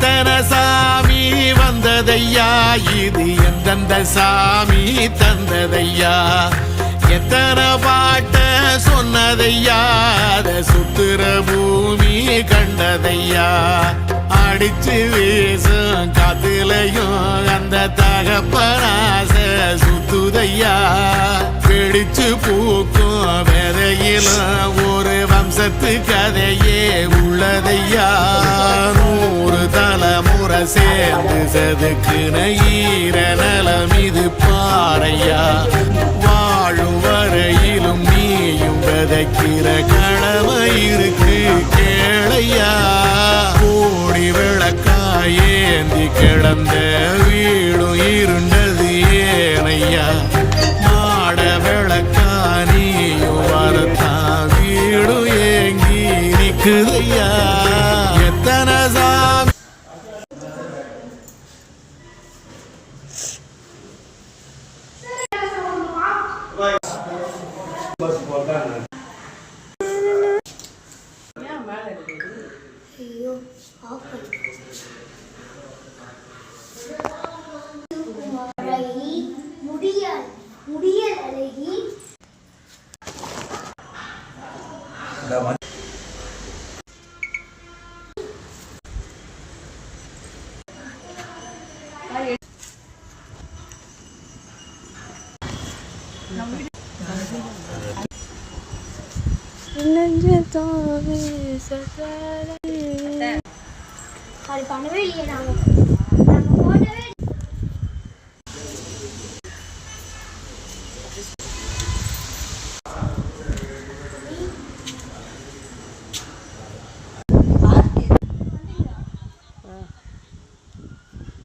எத்தனை சாமி வந்ததையா, இது எந்தெந்த சாமி தந்ததையா, எத்தனை பாட்ட சொன்னதையா, அத சுத்துற பூமி கண்டதையா, அடிச்சு வீசும் காத்துலையும் அந்த தகப்பனாச சுத்துதையா, பிடிச்சு பூக்கும் விதையிலும் ஒரு வம்சத்து கதையே உள்ளதையா, 100 தலைமுறை சேர்ந்து செதுக்குன ஈர நலம் இது பாறையா, வாழும் வரையிலும் நீயும் விதைக்கிற கடமை இருக்கு கேளையா, கோடி விளக்காயேந்தி கிடந்த வீடும் இருண்டது ஏனையா, மாட விளக்கா நீயும் வரத்தா வீடும் ஏங்கி நிக்குதையா, எத்தனை சாமி முடியல் அழகி பண்ணவே இல்லையே நாங்க